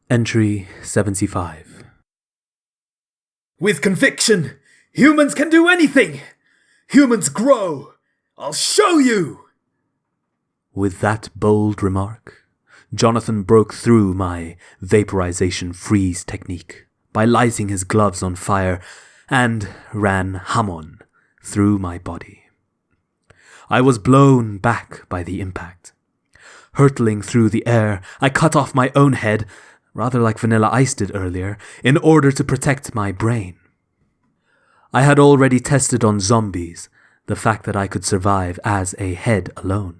Entry 75. With conviction, humans can do anything! Humans grow! I'll show you! With that bold remark, Jonathan broke through my vaporization freeze technique by lighting his gloves on fire and ran Hamon through my body. I was blown back by the impact. Hurtling through the air, I cut off my own head, rather like Vanilla Ice did earlier, in order to protect my brain. I had already tested on zombies the fact that I could survive as a head alone.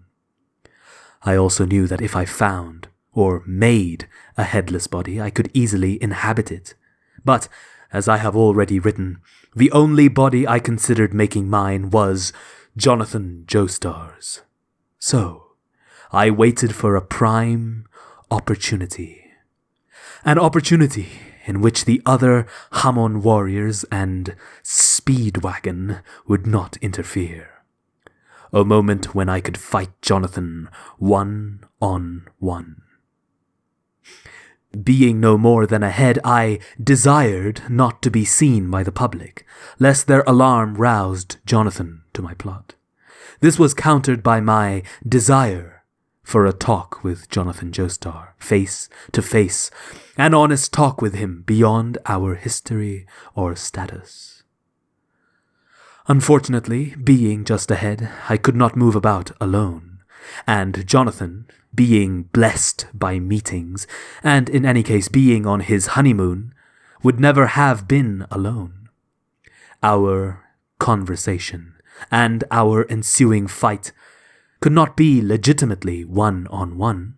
I also knew that if I found, or made, a headless body, I could easily inhabit it. But, as I have already written, the only body I considered making mine was Jonathan Joestar's. So, I waited for a prime opportunity. An opportunity in which the other Hamon warriors and Speedwagon would not interfere. A moment when I could fight Jonathan one-on-one. Being no more than a head, I desired not to be seen by the public, lest their alarm roused Jonathan to my plot. This was countered by my desire for a talk with Jonathan Joestar, face to face, an honest talk with him beyond our history or status. Unfortunately, being just a head, I could not move about alone, and Jonathan, being blessed by meetings, and in any case being on his honeymoon, would never have been alone. Our conversation and our ensuing fight could not be legitimately one-on-one.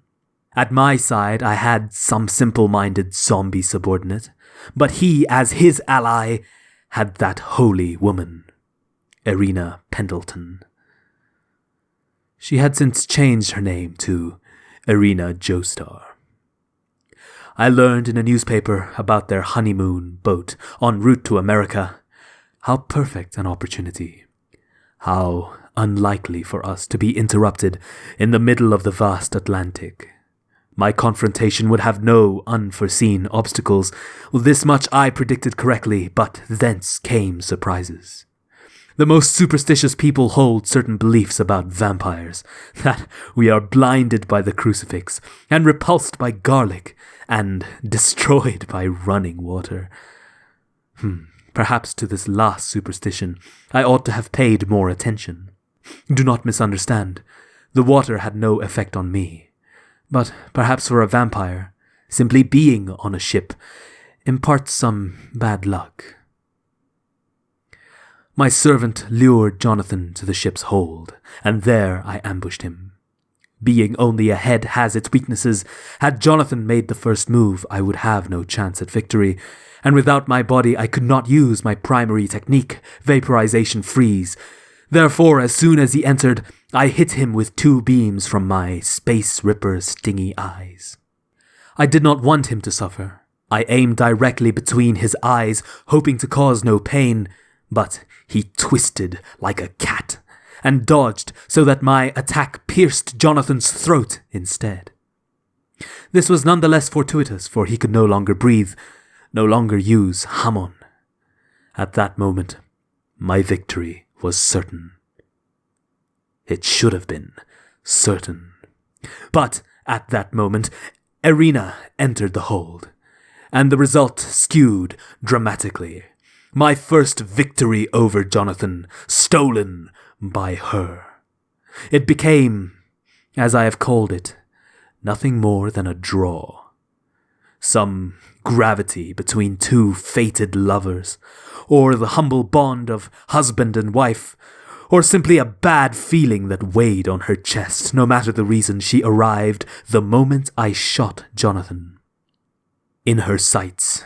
At my side I had some simple-minded zombie subordinate, but he, as his ally, had that holy woman, Irina Pendleton. She had since changed her name to Irina Joestar. I learned in a newspaper about their honeymoon boat en route to America. How perfect an opportunity. How unlikely for us to be interrupted in the middle of the vast Atlantic. My confrontation would have no unforeseen obstacles. This much I predicted correctly, but thence came surprises. The most superstitious people hold certain beliefs about vampires, that we are blinded by the crucifix, and repulsed by garlic, and destroyed by running water. Perhaps to this last superstition I ought to have paid more attention. Do not misunderstand. The water had no effect on me. But perhaps for a vampire, simply being on a ship imparts some bad luck. My servant lured Jonathan to the ship's hold, and there I ambushed him. Being only a head has its weaknesses. Had Jonathan made the first move, I would have no chance at victory, and without my body I could not use my primary technique, vaporization freeze. Therefore, as soon as he entered, I hit him with 2 beams from my Space Ripper stingy eyes. I did not want him to suffer. I aimed directly between his eyes, hoping to cause no pain, but he twisted like a cat and dodged so that my attack pierced Jonathan's throat instead. This was nonetheless fortuitous, for he could no longer breathe, no longer use Hamon. At that moment, my victory was certain. It should have been certain. But at that moment, Irina entered the hold, and the result skewed dramatically. My first victory over Jonathan, stolen by her. It became, as I have called it, nothing more than a draw. Some gravity between 2 fated lovers, or the humble bond of husband and wife, or simply a bad feeling that weighed on her chest. No matter the reason, she arrived the moment I shot Jonathan. In her sights,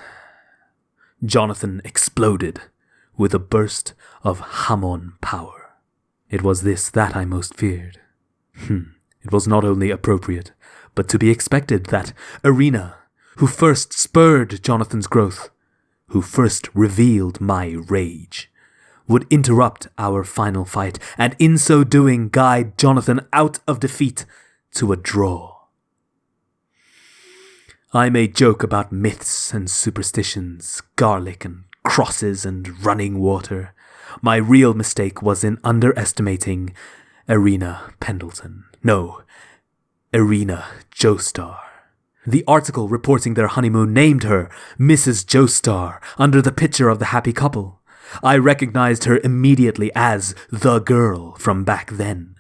Jonathan exploded with a burst of Hamon power. It was this that I most feared. It was not only appropriate, but to be expected that Irina, who first spurred Jonathan's growth, who first revealed my rage, would interrupt our final fight, and in so doing guide Jonathan out of defeat to a draw. I made joke about myths and superstitions, garlic and crosses and running water. My real mistake was in underestimating Irina Pendleton. No, Irina Joestar. The article reporting their honeymoon named her Mrs. Joestar under the picture of the happy couple. I recognized her immediately as the girl from back then.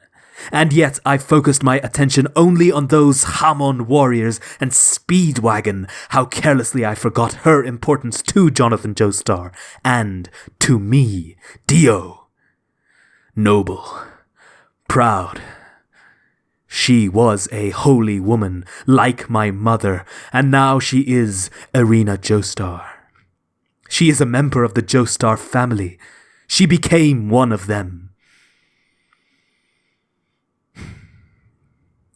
And yet I focused my attention only on those Hamon warriors and Speedwagon. How carelessly I forgot her importance to Jonathan Joestar and to me, Dio. Noble, proud. She was a holy woman, like my mother, and now she is Irina Joestar. She is a member of the Joestar family. She became one of them.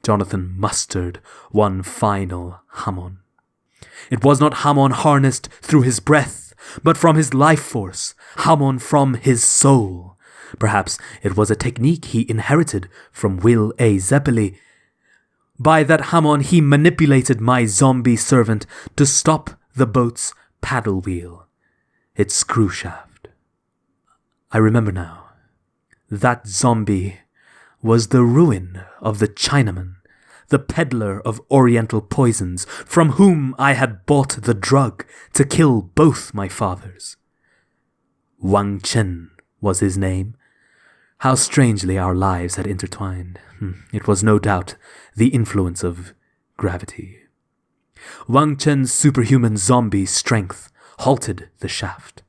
Jonathan mustered one final Hamon. It was not Hamon harnessed through his breath, but from his life force, Hamon from his soul. Perhaps it was a technique he inherited from Will A. Zeppeli. By that Hamon he manipulated my zombie servant to stop the boat's paddle wheel, its screw shaft. I remember now. That zombie was the ruin of the Chinaman, the peddler of oriental poisons, from whom I had bought the drug to kill both my fathers. Wang Chen was his name. How strangely our lives had intertwined. It was no doubt the influence of gravity. Wang Chen's superhuman zombie strength halted the shaft.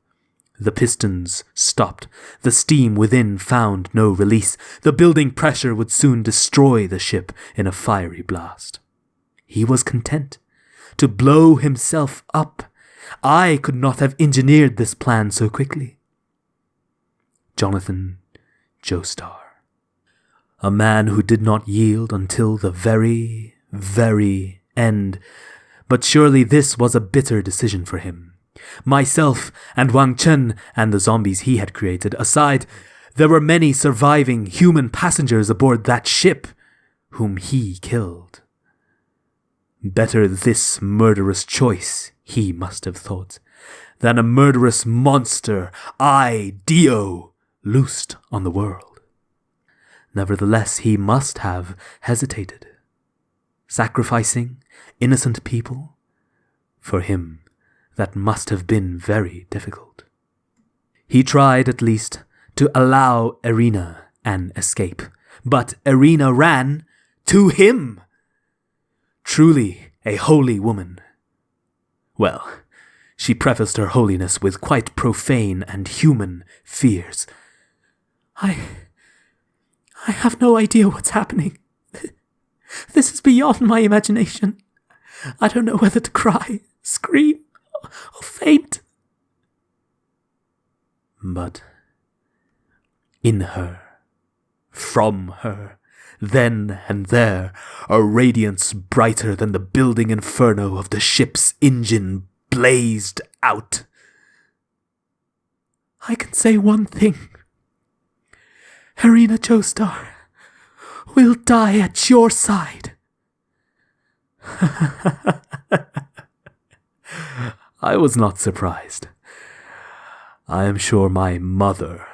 The pistons stopped. The steam within found no release. The building pressure would soon destroy the ship in a fiery blast. He was content to blow himself up. I could not have engineered this plan so quickly. Jonathan Joestar. A man who did not yield until the very, very end. But surely this was a bitter decision for him. Myself and Wang Chen and the zombies he had created aside, there were many surviving human passengers aboard that ship whom he killed. Better this murderous choice, he must have thought, than a murderous monster I, Dio, loosed on the world. Nevertheless, he must have hesitated. Sacrificing innocent people? For him, that must have been very difficult. He tried, at least, to allow Irina an escape, but Irina ran to him. Truly a holy woman. Well, she prefaced her holiness with quite profane and human fears. I have no idea what's happening. This is beyond my imagination. I don't know whether to cry, scream, or faint. But in her, from her, then and there, a radiance brighter than the building inferno of the ship's engine blazed out. I can say one thing. Irina Joestar will die at your side. I was not surprised. I am sure my mother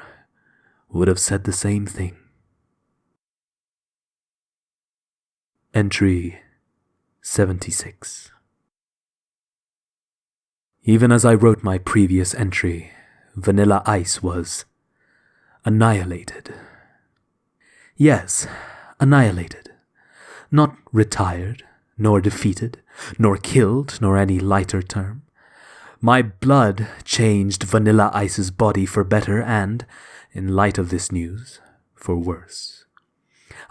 would have said the same thing. Entry 76. Even as I wrote my previous entry, Vanilla Ice was annihilated. Yes, annihilated. Not retired, nor defeated, nor killed, nor any lighter term. My blood changed Vanilla Ice's body for better and, in light of this news, for worse.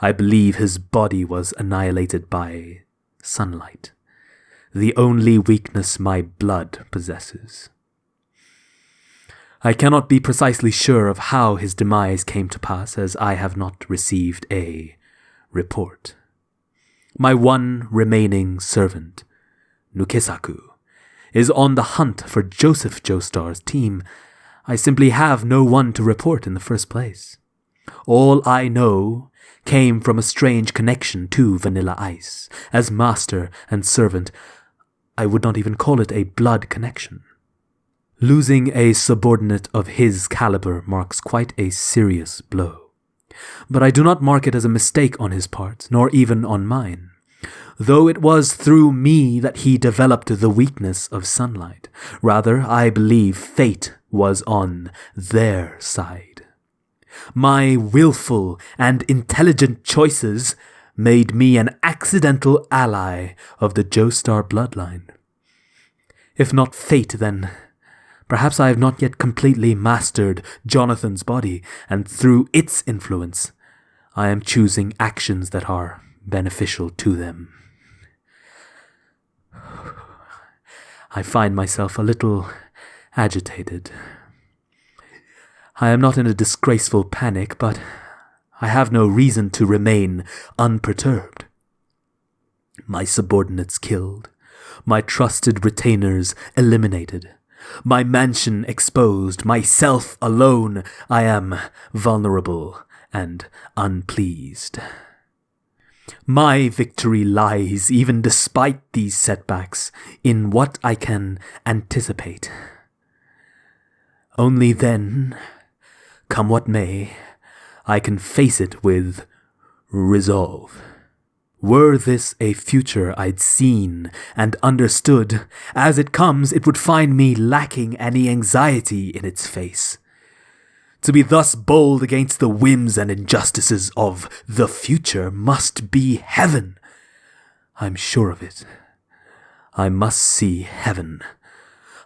I believe his body was annihilated by sunlight, the only weakness my blood possesses. I cannot be precisely sure of how his demise came to pass, as I have not received a report. My one remaining servant, Nukesaku, is on the hunt for Joseph Joestar's team. I simply have no one to report in the first place. All I know came from a strange connection to Vanilla Ice. As master and servant, I would not even call it a blood connection. Losing a subordinate of his caliber marks quite a serious blow. But I do not mark it as a mistake on his part, nor even on mine. Though it was through me that he developed the weakness of sunlight. Rather, I believe fate was on their side. My willful and intelligent choices made me an accidental ally of the Joestar bloodline. If not fate, then perhaps I have not yet completely mastered Jonathan's body, and through its influence, I am choosing actions that are beneficial to them. I find myself a little agitated. I am not in a disgraceful panic, but I have no reason to remain unperturbed. My subordinates killed, my trusted retainers eliminated, my mansion exposed, myself alone. I am vulnerable and unpleased. My victory lies, even despite these setbacks, in what I can anticipate. Only then, come what may, I can face it with resolve. Were this a future I'd seen and understood, as it comes, it would find me lacking any anxiety in its face. To be thus bold against the whims and injustices of the future must be heaven. I'm sure of it. I must see heaven.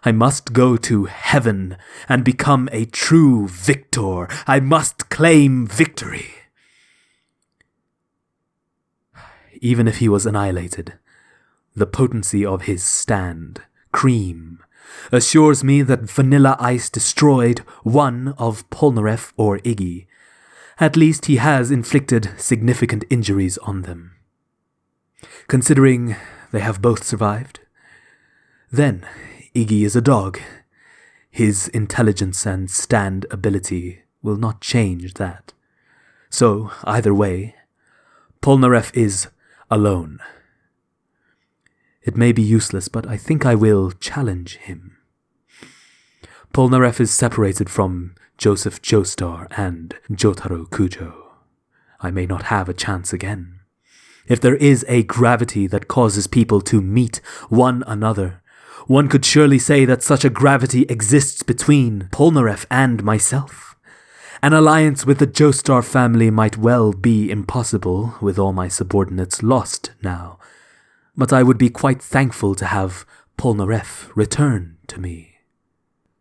I must go to heaven and become a true victor. I must claim victory. Even if he was annihilated, the potency of his stand, Cream, assures me that Vanilla Ice destroyed one of Polnareff or Iggy. At least he has inflicted significant injuries on them. Considering they have both survived, then Iggy is a dog. His intelligence and stand ability will not change that. So, either way, Polnareff is alone. It may be useless, but I think I will challenge him. Polnareff is separated from Joseph Joestar and Jotaro Kujo. I may not have a chance again. If there is a gravity that causes people to meet one another, one could surely say that such a gravity exists between Polnareff and myself. An alliance with the Joestar family might well be impossible, with all my subordinates lost now, but I would be quite thankful to have Polnareff return to me.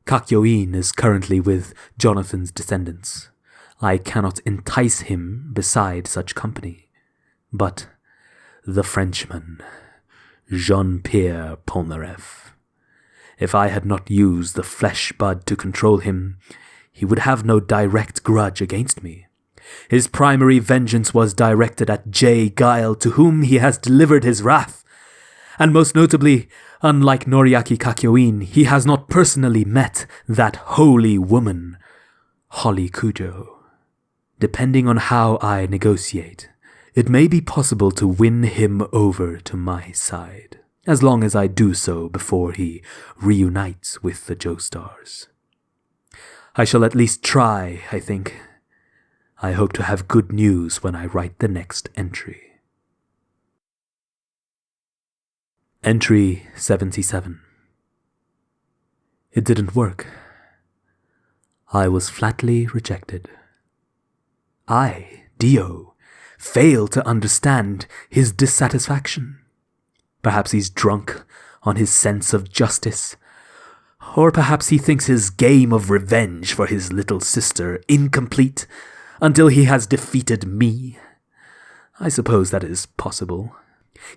Kakyoin is currently with Jonathan's descendants. I cannot entice him beside such company. But the Frenchman, Jean-Pierre Polnareff. If I had not used the flesh bud to control him, he would have no direct grudge against me. His primary vengeance was directed at J. Guile, to whom he has delivered his wrath. And most notably, unlike Noriaki Kakyoin, he has not personally met that holy woman, Holly Kujo. Depending on how I negotiate, it may be possible to win him over to my side, as long as I do so before he reunites with the Joestars. I shall at least try, I think. I hope to have good news when I write the next entry. Entry 77. It didn't work. I was flatly rejected. I, Dio, failed to understand his dissatisfaction. Perhaps he's drunk on his sense of justice. Or perhaps he thinks his game of revenge for his little sister incomplete until he has defeated me. I suppose that is possible.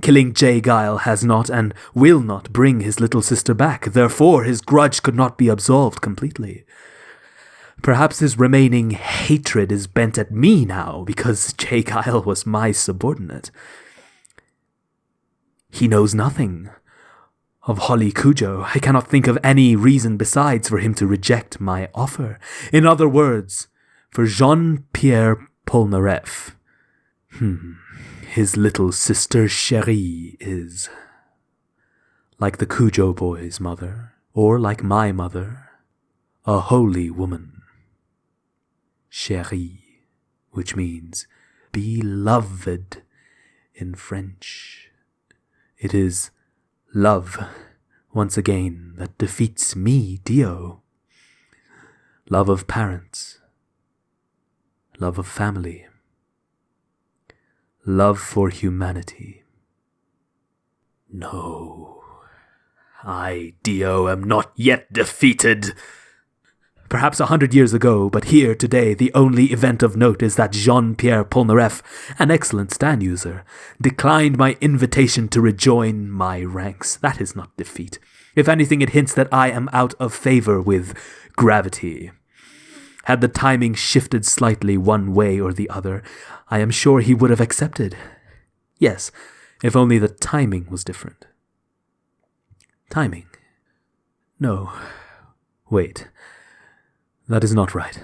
Killing J. Guile has not and will not bring his little sister back, therefore his grudge could not be absolved completely. Perhaps his remaining hatred is bent at me now because J. Guile was my subordinate. He knows nothing of Holly Kujo. I cannot think of any reason besides for him to reject my offer. In other words, for Jean-Pierre Polnareff, his little sister Cherie is like the Cujo boy's mother, or like my mother, a holy woman. Chérie, which means beloved in French. It is love, once again, that defeats me, Dio. Love of parents, love of family, love for humanity. No, I, Dio, am not yet defeated. Perhaps 100 years ago, but here today the only event of note is that Jean-Pierre Polnareff, an excellent stand user, declined my invitation to rejoin my ranks. That is not defeat. If anything, it hints that I am out of favor with gravity. Had the timing shifted slightly one way or the other, I am sure he would have accepted. Yes, if only the timing was different. Timing? No. Wait. That is not right.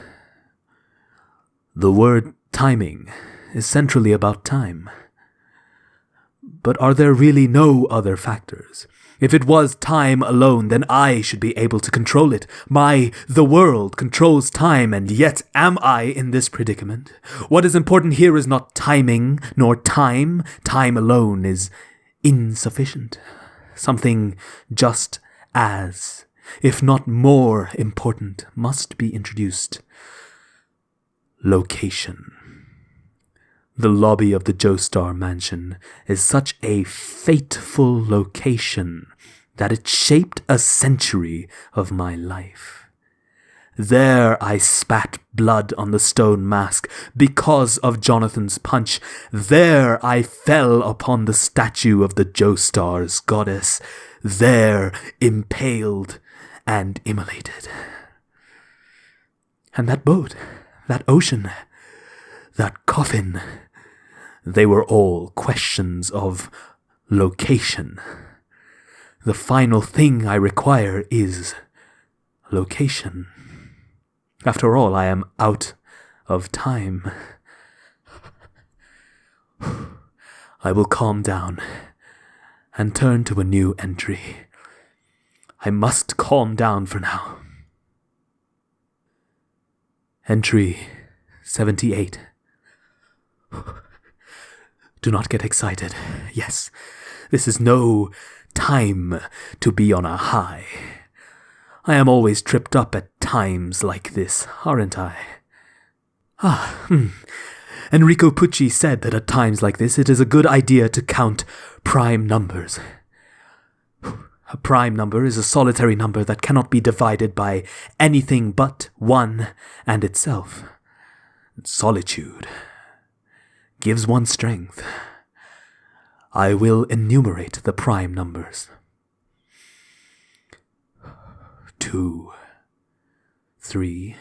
The word timing is centrally about time. But are there really no other factors? If it was time alone, then I should be able to control it. The world controls time, and yet am I in this predicament? What is important here is not timing, nor time. Time alone is insufficient. Something just as, if not more important, must be introduced. Location. The lobby of the Joestar mansion is such a fateful location that it shaped a century of my life. There I spat blood on the stone mask because of Jonathan's punch. There I fell upon the statue of the Joestar's goddess. There impaled and immolated. And that boat, that ocean, that coffin, they were all questions of location. The final thing I require is location. After all, I am out of time. I will calm down and turn to a new entry. I must calm down for now. Entry 78. Do not get excited. Yes, this is no time to be on a high. I am always tripped up at times like this, aren't I? Enrico Pucci said that at times like this it is a good idea to count prime numbers. A prime number is a solitary number that cannot be divided by anything but one and itself. Solitude gives one strength. I will enumerate the prime numbers. 2, 3,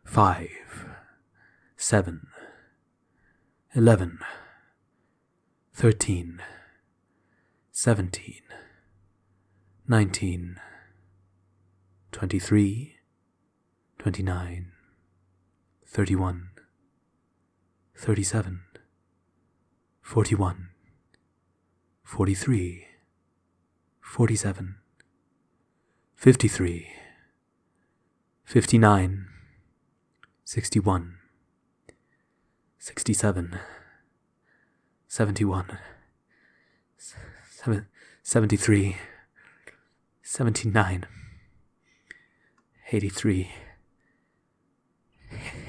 5, 7, 11, 13, 17, 19, 23, 29, 31, 37, 41, 43, 47, 53, 59, 61, 67, 71, 73, 79, 83,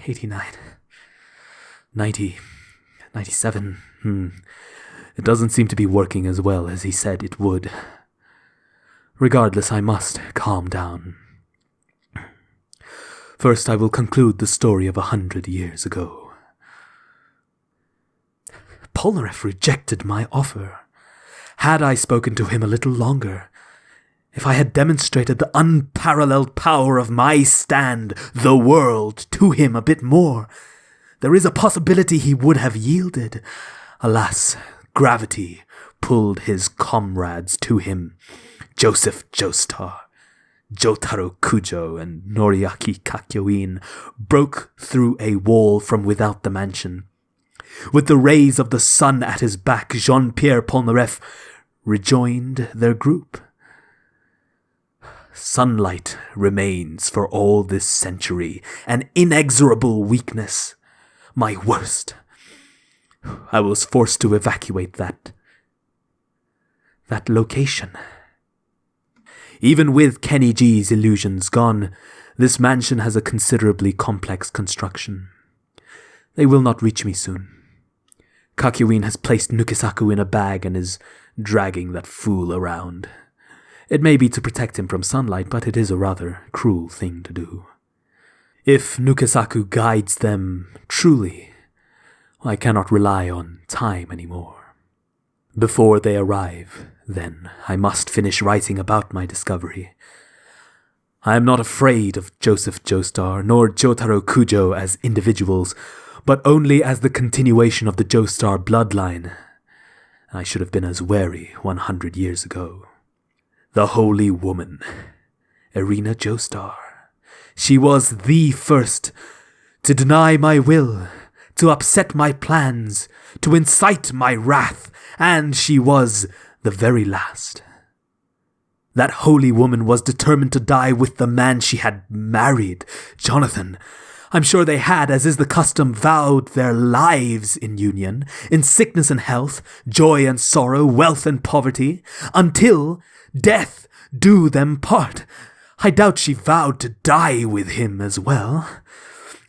89, 90, 97. It doesn't seem to be working as well as he said it would. Regardless, I must calm down. First, I will conclude the story of 100 years ago. Polnareff rejected my offer. Had I spoken to him a little longer, if I had demonstrated the unparalleled power of my stand, the world, to him a bit more, there is a possibility he would have yielded. Alas, gravity pulled his comrades to him. Joseph Joestar, Jotaro Kujo, and Noriaki Kakyoin broke through a wall from without the mansion. With the rays of the sun at his back, Jean-Pierre Polnareff rejoined their group. Sunlight remains for all this century, an inexorable weakness, my worst. I was forced to evacuate that location. Even with Kenny G's illusions gone, this mansion has a considerably complex construction. They will not reach me soon. Kakyoin has placed Nukisaku in a bag and is dragging that fool around. It may be to protect him from sunlight, but it is a rather cruel thing to do. If Nukisaku guides them truly, I cannot rely on time anymore. Before they arrive, then, I must finish writing about my discovery. I am not afraid of Joseph Joestar nor Jotaro Kujo as individuals, but only as the continuation of the Joestar bloodline. I should have been as wary 100 years ago. The Holy Woman, Irina Joestar. She was the first to deny my will, to upset my plans, to incite my wrath, and she was the very last. That holy woman was determined to die with the man she had married, Jonathan. I'm sure they had, as is the custom, vowed their lives in union, in sickness and health, joy and sorrow, wealth and poverty, until death do them part. I doubt she vowed to die with him as well.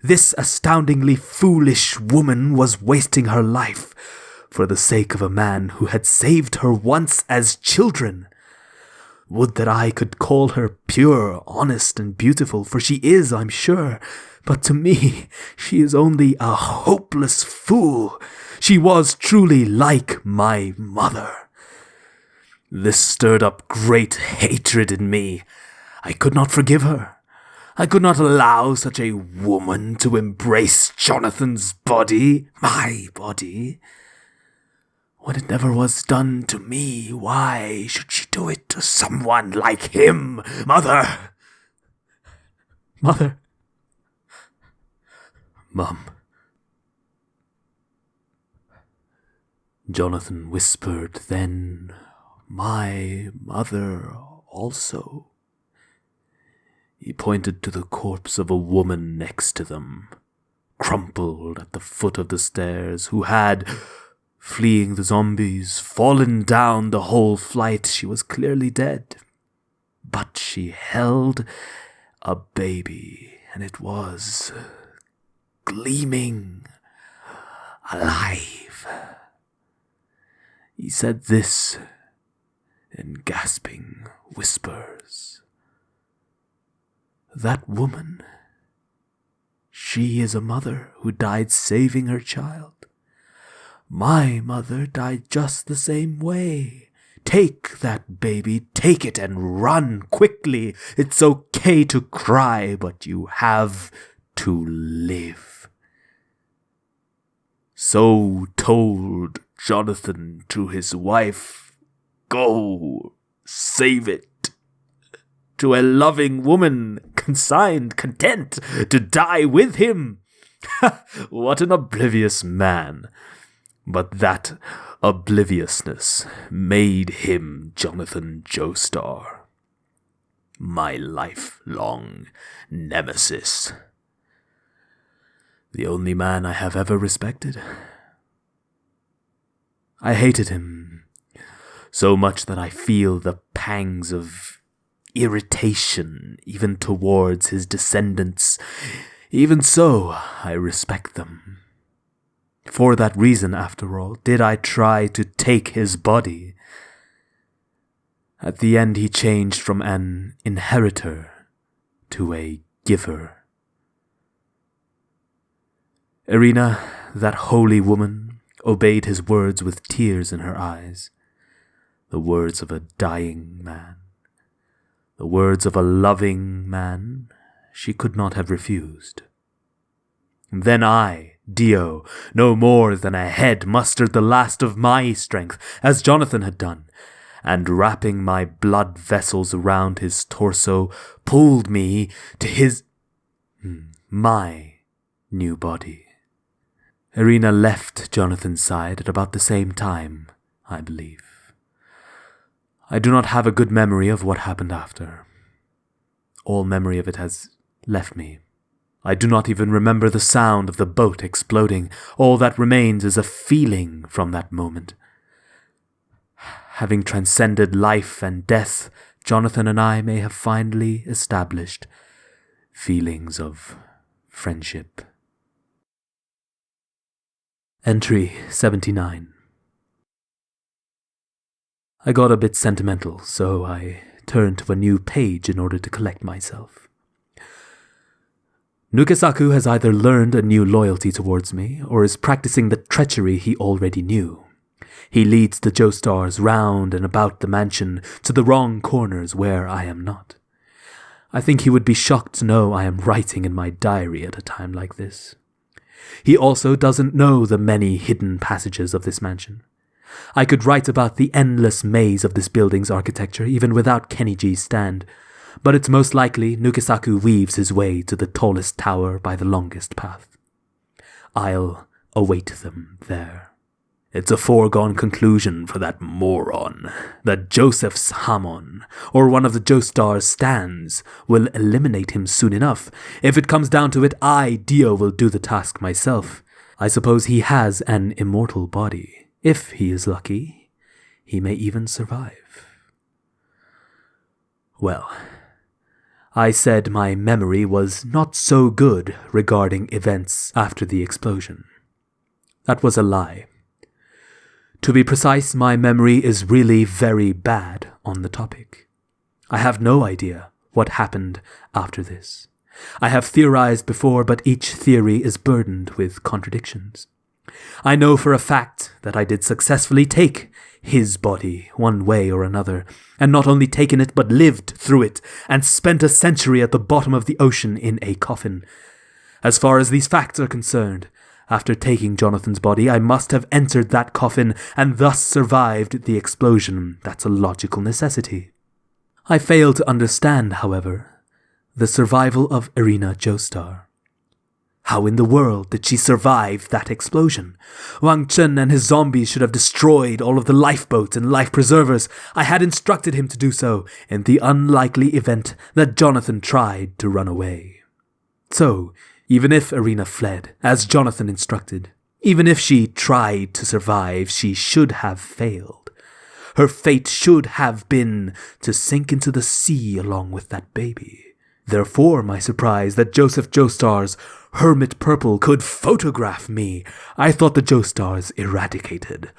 This astoundingly foolish woman was wasting her life for the sake of a man who had saved her once as children. Would that I could call her pure, honest, and beautiful, for she is, I'm sure. But to me, she is only a hopeless fool. She was truly like my mother. This stirred up great hatred in me. I could not forgive her. I could not allow such a woman to embrace Jonathan's body, my body. When it never was done to me, why should she do it to someone like him? Mother! Mother! Mum. Jonathan whispered then, my mother also. He pointed to the corpse of a woman next to them, crumpled at the foot of the stairs, who had, fleeing the zombies, fallen down the whole flight. She was clearly dead. But she held a baby, and it was gleaming, alive. He said this in gasping whispers. That woman, she is a mother who died saving her child. My mother died just the same way. Take that baby, take it and run quickly. It's okay to cry, but you have to live. So told Jonathan to his wife, go, save it. To a loving woman, consigned, content to die with him. What an oblivious man. But that obliviousness made him Jonathan Joestar, my lifelong nemesis. The only man I have ever respected. I hated him so much that I feel the pangs of irritation even towards his descendants. Even so, I respect them. For that reason, after all, did I try to take his body. At the end, he changed from an inheritor to a giver. Irina, that holy woman, obeyed his words with tears in her eyes. The words of a dying man. The words of a loving man she could not have refused. Then I, Dio, no more than a head, mustered the last of my strength, as Jonathan had done, and wrapping my blood vessels around his torso, pulled me to my new body. Irina left Jonathan's side at about the same time, I believe. I do not have a good memory of what happened after. All memory of it has left me. I do not even remember the sound of the boat exploding. All that remains is a feeling from that moment. Having transcended life and death, Jonathan and I may have finally established feelings of friendship. Entry 79. I got a bit sentimental, so I turned to a new page in order to collect myself. Nukesaku has either learned a new loyalty towards me, or is practicing the treachery he already knew. He leads the Joestars round and about the mansion to the wrong corners where I am not. I think he would be shocked to know I am writing in my diary at a time like this. He also doesn't know the many hidden passages of this mansion. I could write about the endless maze of this building's architecture even without Keniji's stand, but it's most likely Nukesaku weaves his way to the tallest tower by the longest path. I'll await them there. It's a foregone conclusion for that moron that Joseph's Hamon, or one of the Joestar's stands, will eliminate him soon enough. If it comes down to it, Dio, will do the task myself. I suppose he has an immortal body. If he is lucky, he may even survive. Well, I said my memory was not so good regarding events after the explosion. That was a lie. To be precise, my memory is really very bad on the topic. I have no idea what happened after this. I have theorized before, but each theory is burdened with contradictions. I know for a fact that I did successfully take his body one way or another, and not only taken it, but lived through it, and spent a century at the bottom of the ocean in a coffin. As far as these facts are concerned, after taking Jonathan's body, I must have entered that coffin and thus survived the explosion. That's a logical necessity. I fail to understand, however, the survival of Irina Joestar. How in the world did she survive that explosion? Wang Chen and his zombies should have destroyed all of the lifeboats and life preservers. I had instructed him to do so in the unlikely event that Jonathan tried to run away. So, even if Irina fled, as Jonathan instructed, even if she tried to survive, she should have failed. Her fate should have been to sink into the sea along with that baby. Therefore, my surprise that Joseph Joestar's Hermit Purple could photograph me. I thought the Joestars eradicated.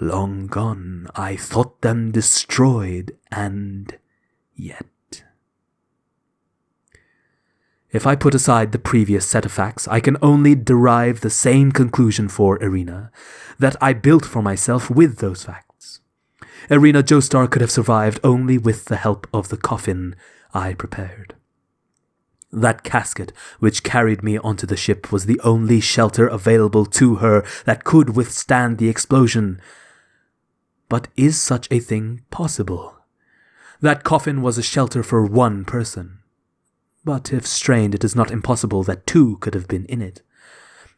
Long gone. I thought them destroyed, and yet. If I put aside the previous set of facts, I can only derive the same conclusion for Irina that I built for myself with those facts. Irina Joestar could have survived only with the help of the coffin I prepared. That casket which carried me onto the ship was the only shelter available to her that could withstand the explosion. But is such a thing possible? That coffin was a shelter for one person. But if strained, it is not impossible that two could have been in it.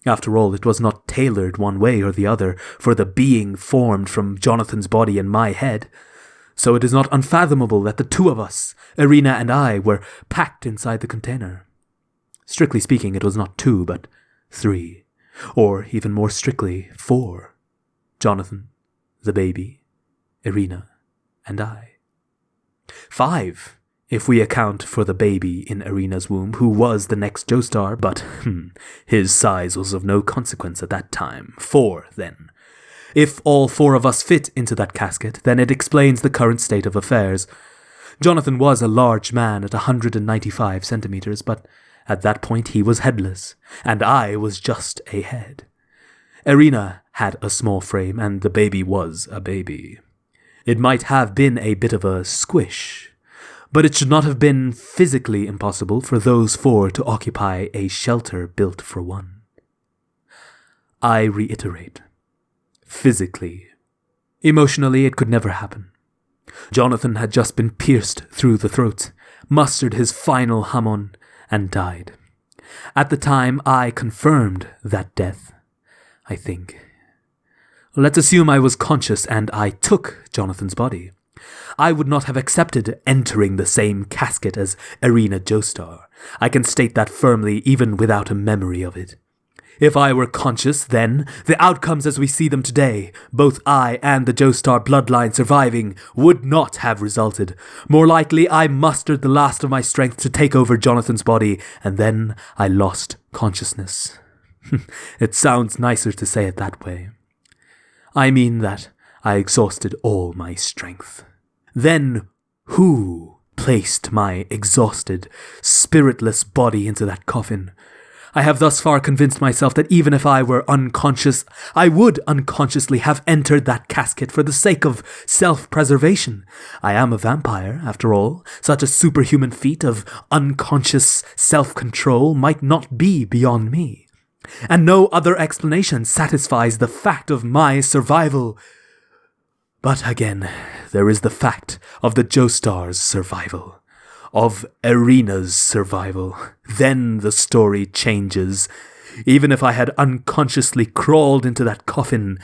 After all, it was not tailored one way or the other for the being formed from Jonathan's body and my head. So it is not unfathomable that the two of us, Irina and I, were packed inside the container. Strictly speaking, it was not two, but 3. Or, even more strictly, 4. Jonathan, the baby, Irina, and I. 5. If we account for the baby in Irina's womb, who was the next Joestar, but his size was of no consequence at that time. 4, then. If all 4 of us fit into that casket, then it explains the current state of affairs. Jonathan was a large man at 195 centimeters, but at that point he was headless, and I was just a head. Irina had a small frame, and the baby was a baby. It might have been a bit of a squish, but it should not have been physically impossible for those 4 to occupy a shelter built for one. I reiterate, physically. Emotionally, it could never happen. Jonathan had just been pierced through the throat, mustered his final Hamon, and died. At the time, I confirmed that death, I think. Let's assume I was conscious and I took Jonathan's body. I would not have accepted entering the same casket as Irina Joestar. I can state that firmly even without a memory of it. If I were conscious, then, the outcomes as we see them today, both I and the Joestar bloodline surviving, would not have resulted. More likely, I mustered the last of my strength to take over Jonathan's body, and then I lost consciousness. It sounds nicer to say it that way. I mean that I exhausted all my strength. Then, who placed my exhausted, spiritless body into that coffin? I have thus far convinced myself that even if I were unconscious, I would unconsciously have entered that casket for the sake of self-preservation. I am a vampire, after all. Such a superhuman feat of unconscious self-control might not be beyond me. And no other explanation satisfies the fact of my survival. But again, there is the fact of the Joestar's survival. Of Irina's survival. Then the story changes. Even if I had unconsciously crawled into that coffin,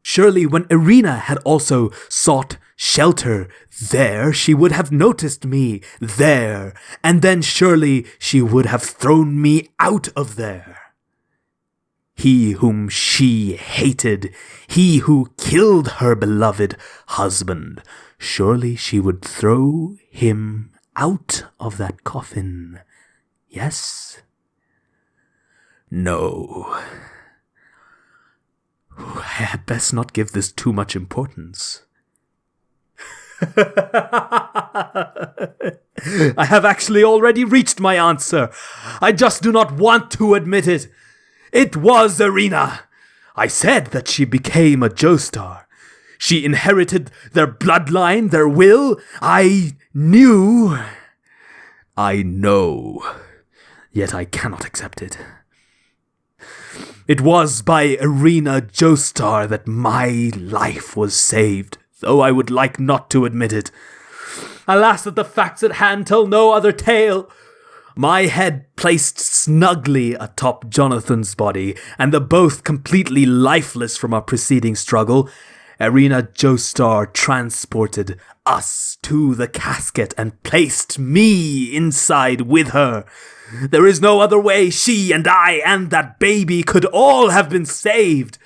surely when Irina had also sought shelter there, she would have noticed me there, and then surely she would have thrown me out of there. He whom she hated, he who killed her beloved husband, surely she would throw him out of that coffin. Yes? No. I had best not give this too much importance. I have actually already reached my answer. I just do not want to admit it. It was Irina. I said that she became a Joestar. She inherited their bloodline, their will. I knew. I know. Yet I cannot accept it. It was by Irina Joestar that my life was saved, though I would like not to admit it. Alas that the facts at hand tell no other tale. My head placed snugly atop Jonathan's body, and the both completely lifeless from our preceding struggle, Irina Joestar transported us to the casket and placed me inside with her. There is no other way she and I and that baby could all have been saved.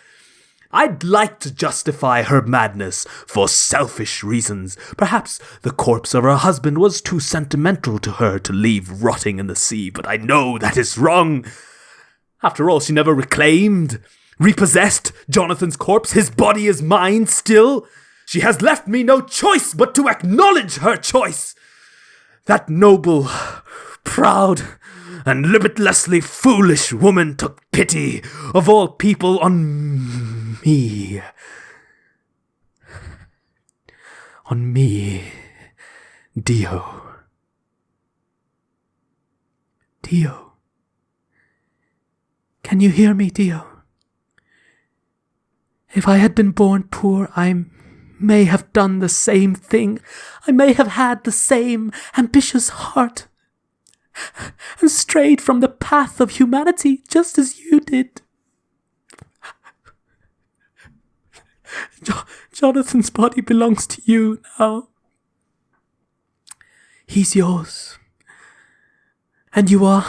I'd like to justify her madness for selfish reasons. Perhaps the corpse of her husband was too sentimental to her to leave rotting in the sea, but I know that is wrong. After all, she never repossessed Jonathan's corpse. His body is mine still. She has left me no choice but to acknowledge her choice. That noble, proud, and limitlessly foolish woman took pity of all people on me. On me, Dio. Dio. Can you hear me, Dio? If I had been born poor, I may have done the same thing. I may have had the same ambitious heart and strayed from the path of humanity just as you did. Jonathan's body belongs to you now. He's yours. And you are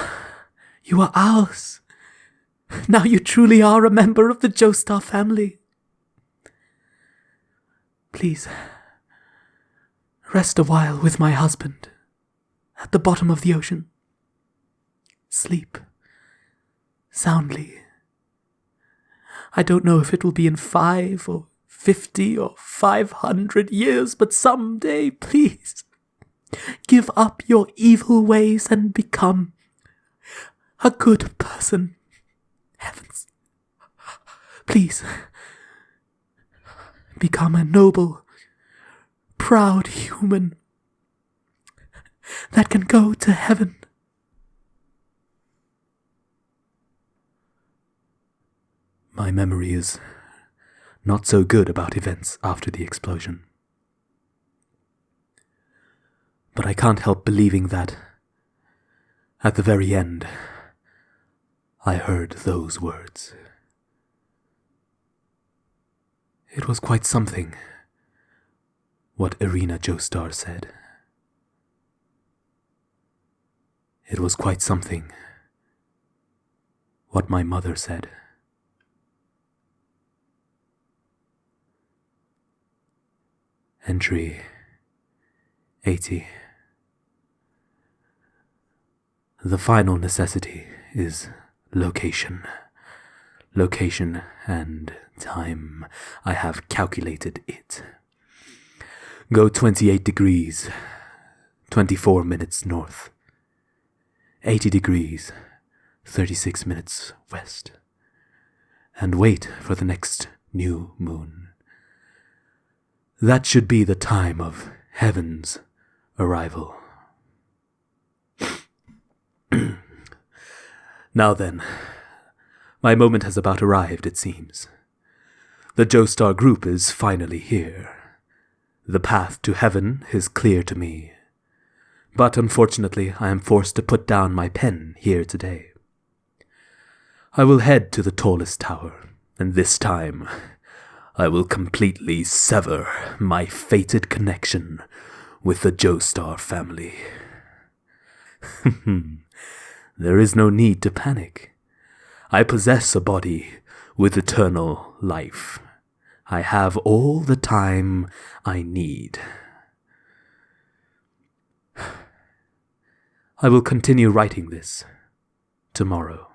ours. Now you truly are a member of the Joestar family. Please, rest a while with my husband at the bottom of the ocean. Sleep soundly. I don't know if it will be in 5 or 50 or 500 years, but someday, please, give up your evil ways and become a good person. Heavens, please, become a noble, proud human that can go to heaven. My memory is not so good about events after the explosion. But I can't help believing that, at the very end, I heard those words. It was quite something what Irina Joestar said. It was quite something. What my mother said. Entry 80. The final necessity is location. Location and time. I have calculated it. Go 28 degrees, 24 minutes north. 80 degrees, 36 minutes west. And wait for the next new moon. That should be the time of heaven's arrival. Now then, my moment has about arrived, it seems. The Joestar group is finally here. The path to heaven is clear to me. But unfortunately, I am forced to put down my pen here today. I will head to the tallest tower, and this time I will completely sever my fated connection with the Joestar family. There is no need to panic. I possess a body with eternal life. I have all the time I need. I will continue writing this tomorrow.